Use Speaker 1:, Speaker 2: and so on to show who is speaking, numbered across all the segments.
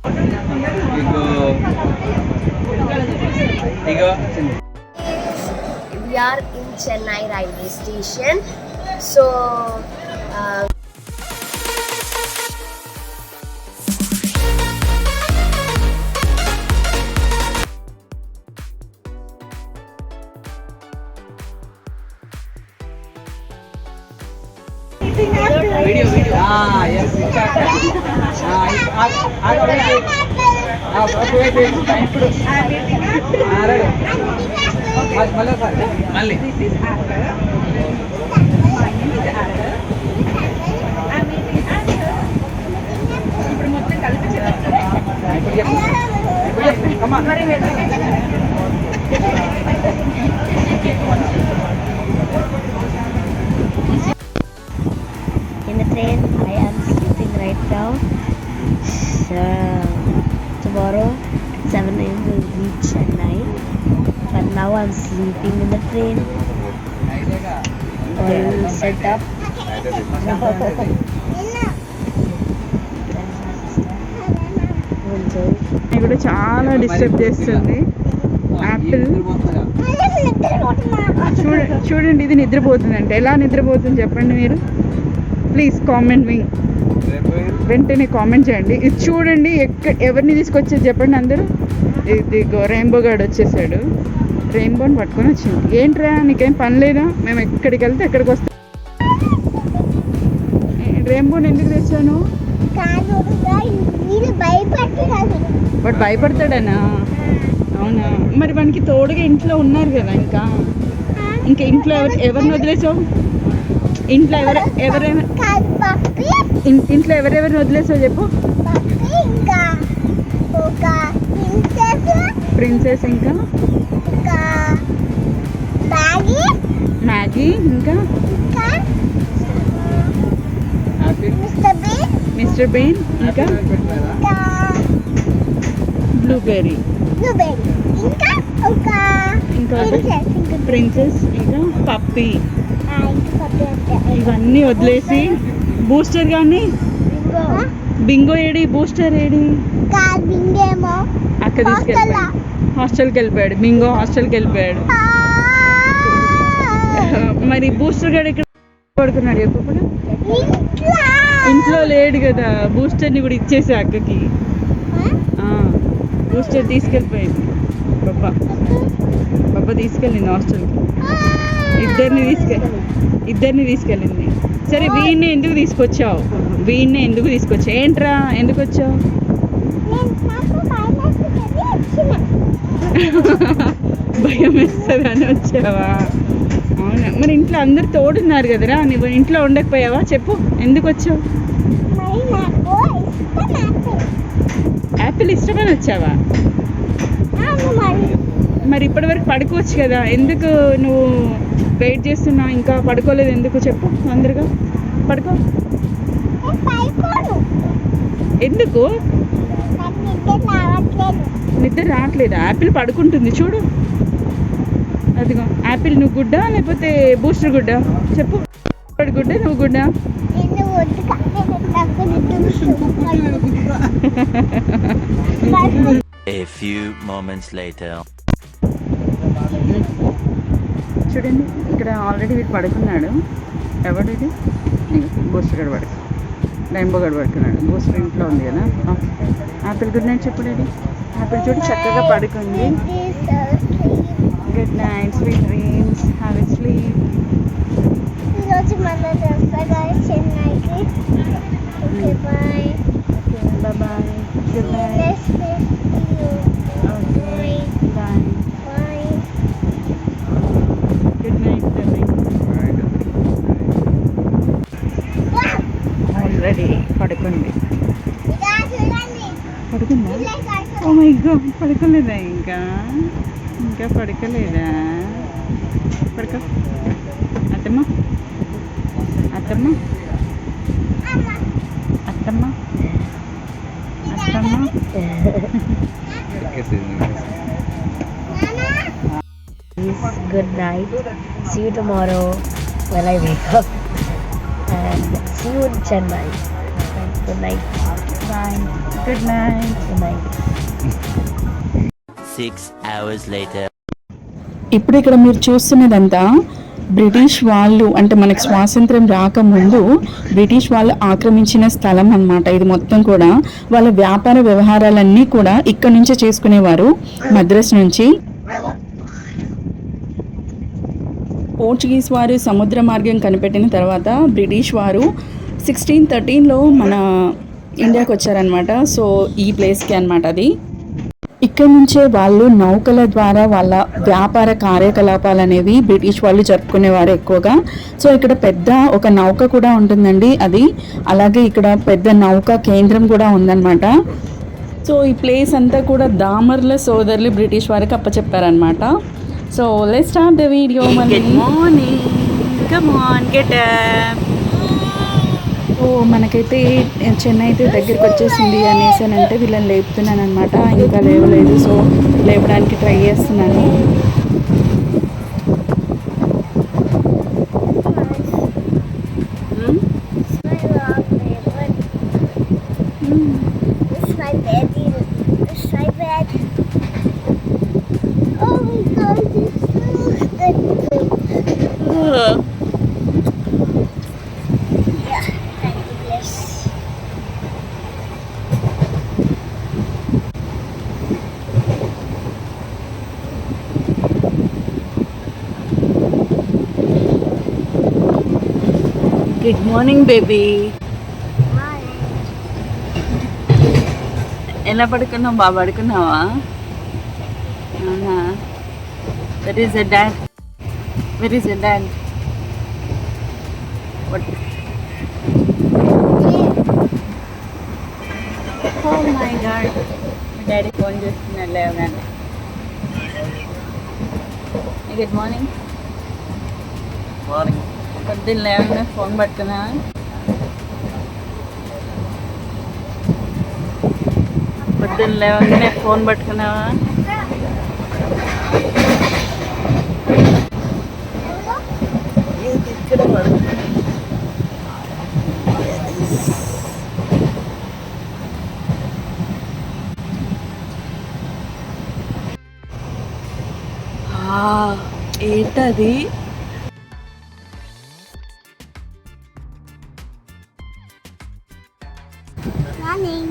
Speaker 1: We are in Chennai railway station. So
Speaker 2: video. Yes. మళ్ళీ ఇప్పుడు మొత్తం కలిపి
Speaker 1: in the train, I am sleeping right now. Tomorrow at 7 a.m. we'll reach Chennai. But now I'm sleeping in the train. Oil set up.
Speaker 2: కూడా చాలా disturb చేస్తుంది. Apple చూడండి, ఇది నిద్రపోతుందంటే ఎలా నిద్రపోతుంది చెప్పండి మీరు. ప్లీజ్ కామెంట్ మీ, వెంటనే కామెంట్ చేయండి. ఇది చూడండి, ఎవరిని తీసుకొచ్చేది చెప్పండి అందరూ. ఇది రెయిన్బో గార్డ్ వచ్చేసాడు, రెయిన్బోని పట్టుకొని వచ్చింది. ఏంట్రా నీకేం పని లేదా? మేము ఎక్కడికి వెళ్తే ఎక్కడికి వస్తాం. రెయిన్బోని ఎందుకు తెచ్చాను? వాడు భయపడతాడనా? అవునా? మరి వానికి తోడుగా ఇంట్లో ఉన్నారు కదా. ఇంకా ఇంట్లో ఎవరిని వదిలేసావు? ఇంట్లో ఎవరెవరిని వదిలేసావు చెప్పు. ప్రిన్సెస్, ఇంకా మ్యాగీ, ఇంకా మిస్టర్ బీన్, ఇంకా బ్లూబెర్రీ, ఇంకా ప్రిన్సెస్, ఇంకా పప్పీ. ఇవన్నీ వదిలేసి బూస్టర్ కానీ బింగో ఏడి? Booster AD? అక్క తీసుకెళ్ళిపోయాడు, హాస్టల్కి వెళ్ళిపోయాడు. బింగో హాస్టల్కి వెళ్ళిపోయాడు. మరి బూస్టర్ గారు ఎక్కడ పడుకున్నాడు చెప్పు? ఇంట్లో లేడు కదా. బూస్టర్ని కూడా ఇచ్చేసా అక్కకి. బూస్టర్ తీసుకెళ్ళిపోయింది బాబా తీసుకెళ్ళింది హాస్టల్కి. ఇద్దరిని తీసుకెళ్ళింది. సరే, వీడిని ఎందుకు తీసుకొచ్చావు? ఏంట్రా ఎందుకు వచ్చావు? భయం వేస్తుంది అని వచ్చావా? అవునా? మరి ఇంట్లో అందరు తోడున్నారు కదరా, నువ్వు ఇంట్లో ఉండకపోయావా చెప్పు? ఎందుకు వచ్చావు? యాపిల్ ఇష్టమని వచ్చావా? మరి ఇప్పటి వరకు పడుకోవచ్చు కదా, ఎందుకు నువ్వు వెయిట్ చేస్తున్నావు? ఇంకా పడుకోలేదు ఎందుకు చెప్పు? తొందరగా పడుకో. ఎందుకు నిద్ర రావట్లేదు? యాపిల్ పడుకుంటుంది చూడు. అదిగో యాపిల్. నువ్వు గుడ్డా లేకపోతే బూస్టర్ గుడ్డా చెప్పు? గుడ్డా నువ్వు గుడ్డా?
Speaker 3: A few moments later.
Speaker 2: చూడండి, ఇక్కడ ఆల్రెడీ వీడు పడుకున్నాడు. ఎవడు ఇది? బూస్టర్ గడు పడుకు, రెయిన్బో గడు పడుకున్నాడు. బూస్టర్ ఇంట్లో ఉంది కదా. యాపిల్ గుడ్ నైట్ చెప్పు డాడీ. యాపిల్ చూడు చక్కగా పడుకుంది. Good night, sweet dreams, have a sleep. Bye bye, good night. Already పడుకుంది. పడుకుందా? ఓ మై గాడ్, పడుకోలేదా? ఇంకా పడుకోలేదా? పడుకో. అత్తమ్మ అత్తమ్మ అత్తమ్మ అత్తమ్మ.
Speaker 1: Good night. See you tomorrow when I wake up. And see you in Chennai. Good night.
Speaker 2: Bye, good night.
Speaker 1: Good night.
Speaker 3: 6 hours later.
Speaker 2: ఇప్పుడు ఇక్కడ మీరు చూస్తున్నదంతా బ్రిటిష్ వాళ్ళు, అంటే మనకి స్వాతంత్రం రాకముందు బ్రిటిష్ వాళ్ళు ఆక్రమించిన స్థలం అన్నమాట. ఇది మొత్తం కూడా వాళ్ళ వ్యాపార వ్యవహారాలన్నీ కూడా ఇక్కడ నుంచే చేసుకునేవారు, మద్రాస్ నుంచి. పోర్చుగీస్ వారు సముద్ర మార్గం కనిపెట్టిన తర్వాత బ్రిటిష్ వారు 1613లో మన ఇండియాకి వచ్చారనమాట. సో ఈ ప్లేస్కి అనమాట అది. ఇక్కడ నుంచే వాళ్ళు నౌకల ద్వారా వాళ్ళ వ్యాపార కార్యకలాపాలు అనేవి బ్రిటిష్ వాళ్ళు జరుపుకునేవారు ఎక్కువగా. సో ఇక్కడ పెద్ద ఒక నౌక కూడా ఉంటుందండి అది. అలాగే ఇక్కడ పెద్ద నౌక కేంద్రం కూడా ఉందన్నమాట. సో ఈ ప్లేస్ అంతా కూడా దామర్ల సోదరులు బ్రిటిష్ వారికి అప్పచెప్పారనమాట. So let's start the video. Good morning, come on get up. So మనకైతే చెన్నై అయితే దగ్గరికి వచ్చేసింది అనేసి అని అంటే వీళ్ళని లేపుతున్నాను అనమాట. ఇంకా లేవలేదు, సో లేపడానికి ట్రై చేస్తున్నాను.
Speaker 1: It's my bed. It's my bed. Oh my God, it's so good. Yeah, thank you, yes.
Speaker 2: Good morning baby. ఎలా పడుకున్నావు? బాగా పడుకున్నావా? Where is a dad? Where is a dad? Oh my god, మీ daddy phone చేస్తున్నాడు లేవగానే. Good morning.
Speaker 3: Morning.
Speaker 2: పొద్దున్న లేవగానే phone పట్టుకున్నా. పొద్దున్న లేవగానే ఫోన్ పట్టుకున్నావా?
Speaker 1: ఇక్కడ పడు.
Speaker 2: ఏంటది?
Speaker 1: Morning.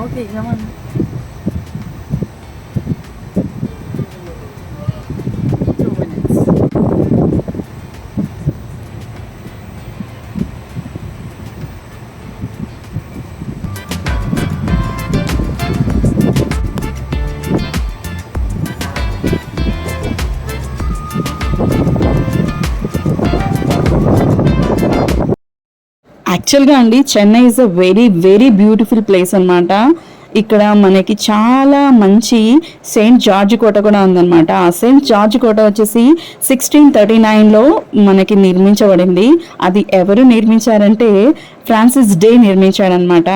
Speaker 2: ఓకే, కమాన్. యాక్చువల్గా అండి Chennai is a very very beautiful place అనమాట. ఇక్కడ మనకి చాలా మంచి సెయింట్ జార్జ్ కోట కూడా ఉందన్నమాట. ఆ సెయింట్ జార్జ్ కోట వచ్చేసి 1639లో మనకి నిర్మించబడింది. అది ఎవరు నిర్మించారంటే ఫ్రాన్సిస్ డే నిర్మించారనమాట.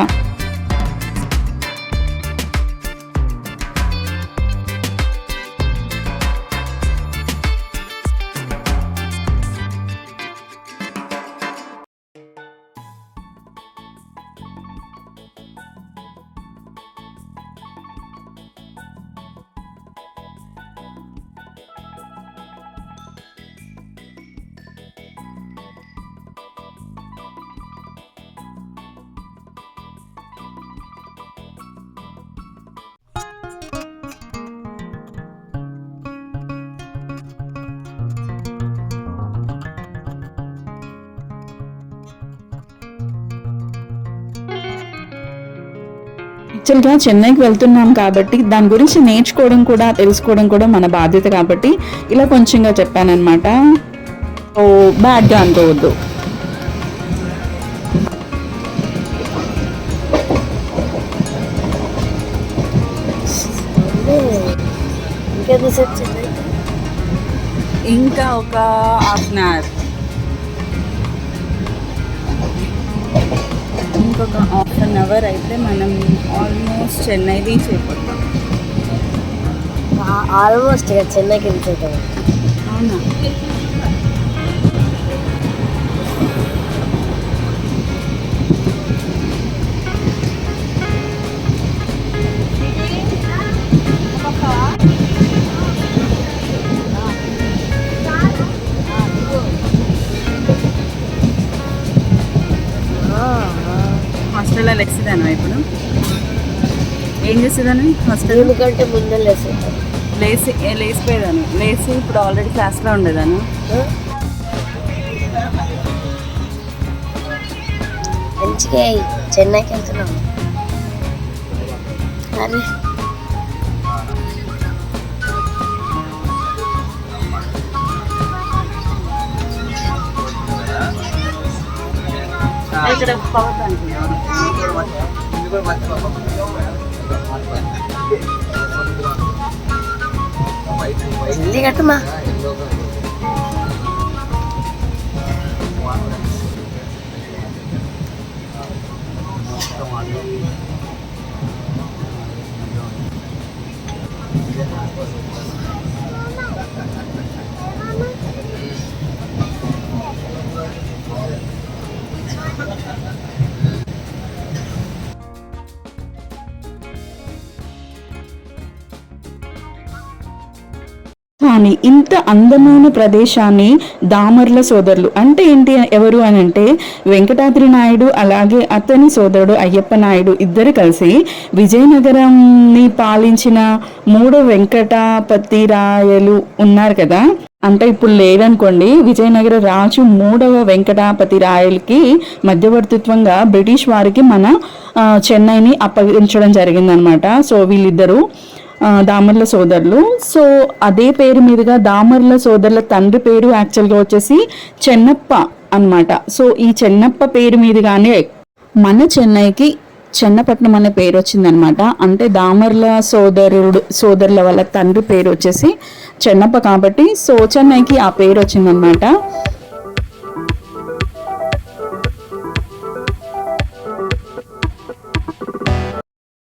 Speaker 2: యాక్చువల్గా చెన్నైకి వెళ్తున్నాం కాబట్టి దాని గురించి నేర్చుకోవడం కూడా తెలుసుకోవడం కూడా మన బాధ్యత కాబట్టి ఇలా కొంచెంగా చెప్పానన్నమాట. ఓ బ్యాడ్గా అనుకోవద్దు. ఇంకా ఒక హాఫ్ అన్ అవర్, ఇంకొక హాఫ్ అన్ అవర్ అయితే మనం ఆల్మోస్ట్ చెన్నై రీచ్ అయిపోతాం.
Speaker 1: ఆల్మోస్ట్ చెన్నైకి వెళ్తుంటాం.
Speaker 2: అవునా? హాస్టల్లో లెక్సిదాను ఇప్పుడు ఏం చేసేదాన్ని హాస్టల్
Speaker 1: ఎందుకంటే ముందే లేసేది
Speaker 2: లేచిపోయేదాను. లేచి ఇప్పుడు ఆల్రెడీ క్లాస్లో ఉండేదాను.
Speaker 1: మంచిగా చెన్నైకి వెళ్తున్నాము. అరే
Speaker 2: ఇక్కడ పవర్ బ్యాంక్
Speaker 1: జల్దీ కట్టమా.
Speaker 2: కానీ ఇంత అందమైన ప్రదేశాన్ని దామర్ల సోదరులు అంటే ఏంటి, ఎవరు అని అంటే వెంకటాద్రి నాయుడు అలాగే అతని సోదరుడు అయ్యప్ప నాయుడు ఇద్దరు కలిసి విజయనగరంని పాలించిన 3వ వెంకటాపతి రాయలు ఉన్నారు కదా. అంటే ఇప్పుడు లేదనుకోండి. విజయనగర రాజు 3వ వెంకటాపతి రాయలకి మధ్యవర్తిత్వంగా బ్రిటిష్ వారికి మన చెన్నైని అప్పగించడం జరిగిందనమాట. సో వీళ్ళిద్దరూ దామర్ల సోదరులు. సో అదే పేరు మీదుగా దామర్ల సోదరుల తండ్రి పేరు యాక్చువల్గా వచ్చేసి చెన్నప్ప అన్నమాట. సో ఈ చెన్నప్ప పేరు మీదుగానే మన చెన్నైకి చెన్నపట్నం అనే పేరు వచ్చిందనమాట. అంటే దామర్ల సోదరుల వాళ్ళ తండ్రి పేరు వచ్చేసి చెన్నప్ప కాబట్టి సో చెన్నైకి ఆ పేరు వచ్చిందనమాట.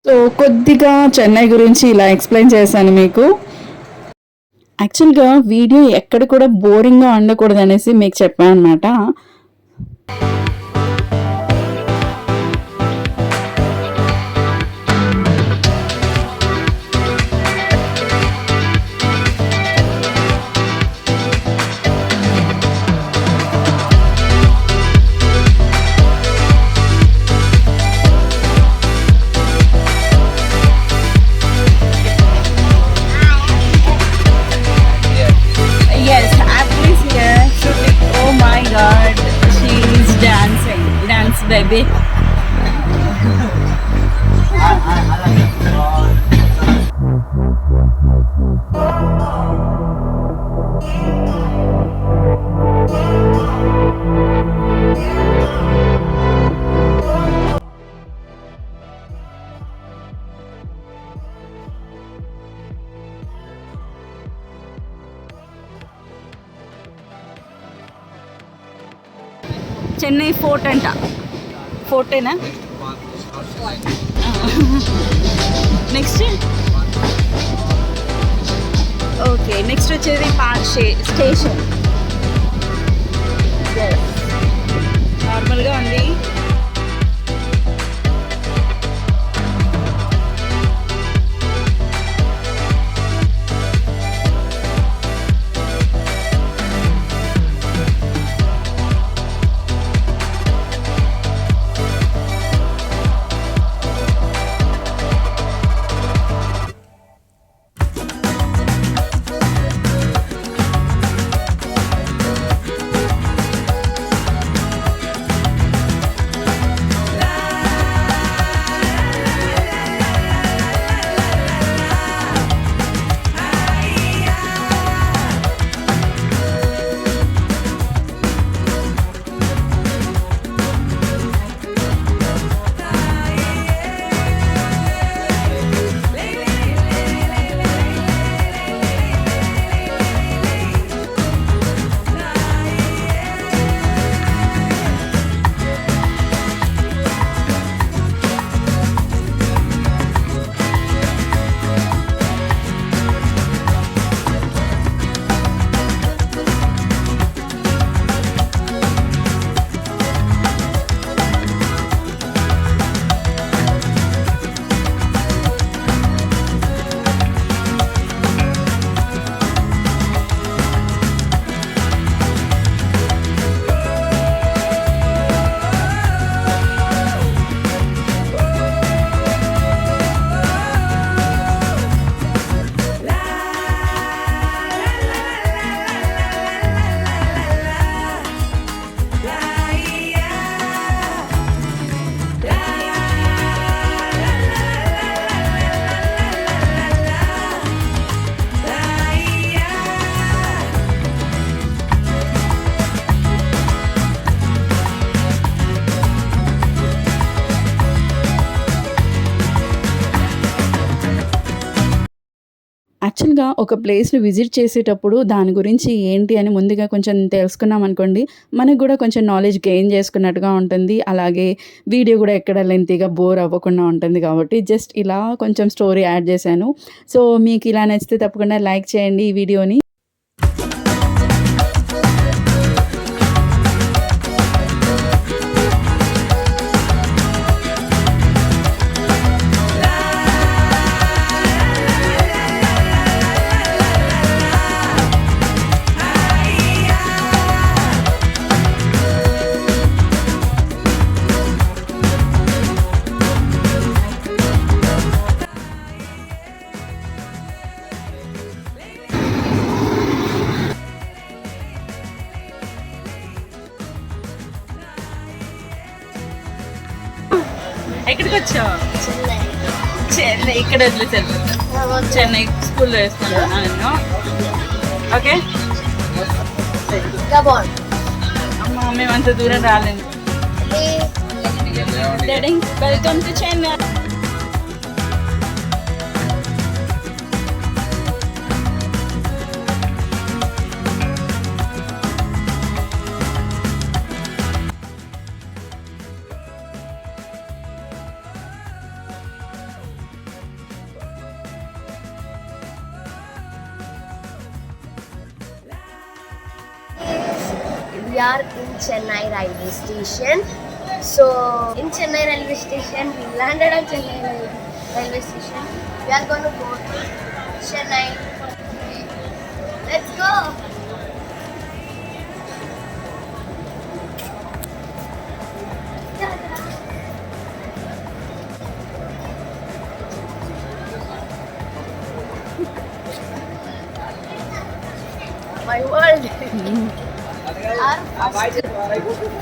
Speaker 2: సో కొద్దిగా చెన్నై గురించి ఇలా ఎక్స్ప్లెయిన్ చేశాను మీకు. యాక్చువల్గా వీడియో ఎక్కడ కూడా బోరింగ్గా ఉండకూడదు అనేసి మీకు చెప్పాను అనమాట. Baby. చెన్నై ఫోర్ట్ అంట. ఫోర్టేనా? నెక్స్ట్ ఓకే నెక్స్ట్ వచ్చేది పార్క్ స్టేషన్. నార్మల్గా ఉంది. యాక్చువల్గా ఒక ప్లేస్ని విజిట్ చేసేటప్పుడు దాని గురించి ఏంటి అని ముందుగా కొంచెం తెలుసుకున్నాం అనుకోండి, మనకు కూడా కొంచెం నాలెడ్జ్ గెయిన్ చేసుకున్నట్టుగా ఉంటుంది. అలాగే వీడియో కూడా ఎక్కడ లెంతీగా బోర్ అవ్వకుండా ఉంటుంది కాబట్టి జస్ట్ ఇలా కొంచెం స్టోరీ యాడ్ చేశాను. సో మీకు ఇలా నచ్చితే తప్పకుండా లైక్ చేయండి ఈ వీడియోని. ఎక్కడికి వచ్చావు? చెన్నై. ఇక్కడ వదిలేసాను. చెన్నై స్కూల్లో వేస్తున్నాను నేను. ఓకే అమ్మా, మేము అంత దూరం రాలేము. Welcome to Chennai.
Speaker 1: We are in Chennai railway station. So in Chennai railway station, we landed on Chennai railway station. We are going to go to Chennai. Let's go. My world.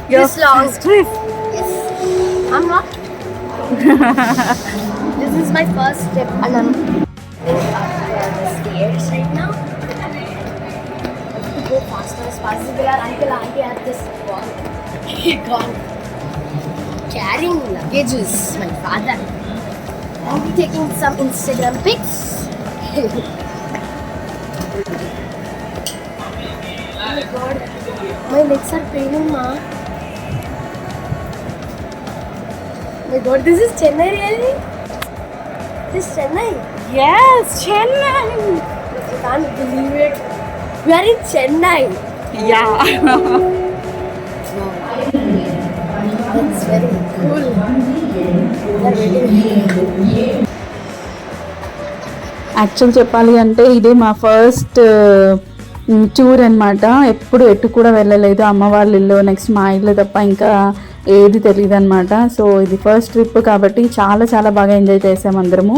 Speaker 1: This long trip. Yes. I'm not. This is my first trip and I'm up the stairs right now. I have to go faster as possible. Our uncle auntie have this gone carrying luggages. My father. I'll be taking some Instagram pics. Oh my god, my legs are paining, ma. Oh my god, this is Chennai really? This is Chennai?
Speaker 2: Yes, Chennai.
Speaker 1: I can't believe it. We are in Chennai.
Speaker 2: Yeah.
Speaker 1: Wow. That's very cool. We are waiting.
Speaker 2: Actual చెప్పాలి అంటే ఇది మా first tour అనమాట. ఎప్పుడు ఎటు కూడా వెళ్ళలేదు. అమ్మ వాళ్ళ ఇల్లు నెక్స్ట్ మా ఇల్లు తప్ప ఇంకా ఏది తెలియదు అనమాట. సో ఇది ఫస్ట్ ట్రిప్ కాబట్టి చాలా చాలా బాగా ఎంజాయ్ చేసాం అందరము.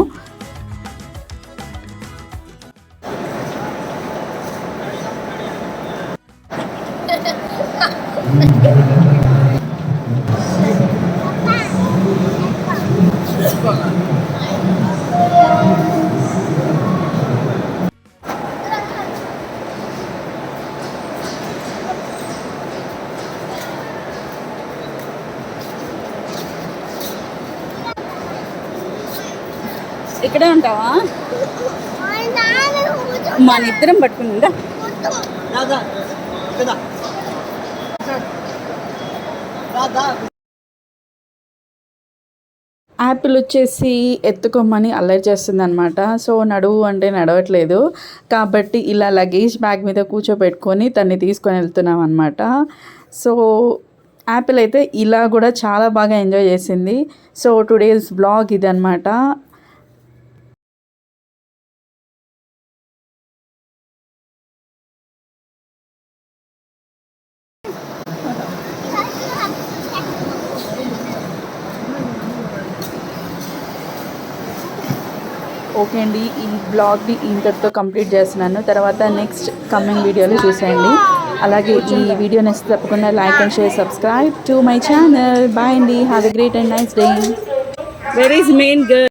Speaker 2: ఇక్కడే ఉంటావా? మన ఇద్దరం పట్టుకుందా. యాపిల్ వచ్చేసి ఎత్తుకోమని అల్లరి చేస్తుంది అనమాట. సో నడువు అంటే నడవట్లేదు కాబట్టి ఇలా లగేజ్ బ్యాగ్ మీద కూర్చోబెట్టుకొని తన్ని తీసుకొని వెళ్తున్నాం అనమాట. సో యాపిల్ అయితే ఇలా కూడా చాలా బాగా ఎంజాయ్ చేసింది. సో టుడేస్ బ్లాగ్ ఇది అనమాట. ఓకే అండి, ఈ బ్లాగ్ని ఇంతటితో కంప్లీట్ చేస్తున్నాను. తర్వాత నెక్స్ట్ కమింగ్ వీడియోలో చూసేయండి. అలాగే ఈ వీడియో నచ్చితే తప్పకుండా like and share, subscribe to my channel. Bye అండి, have a great and nice day. Where is main girl?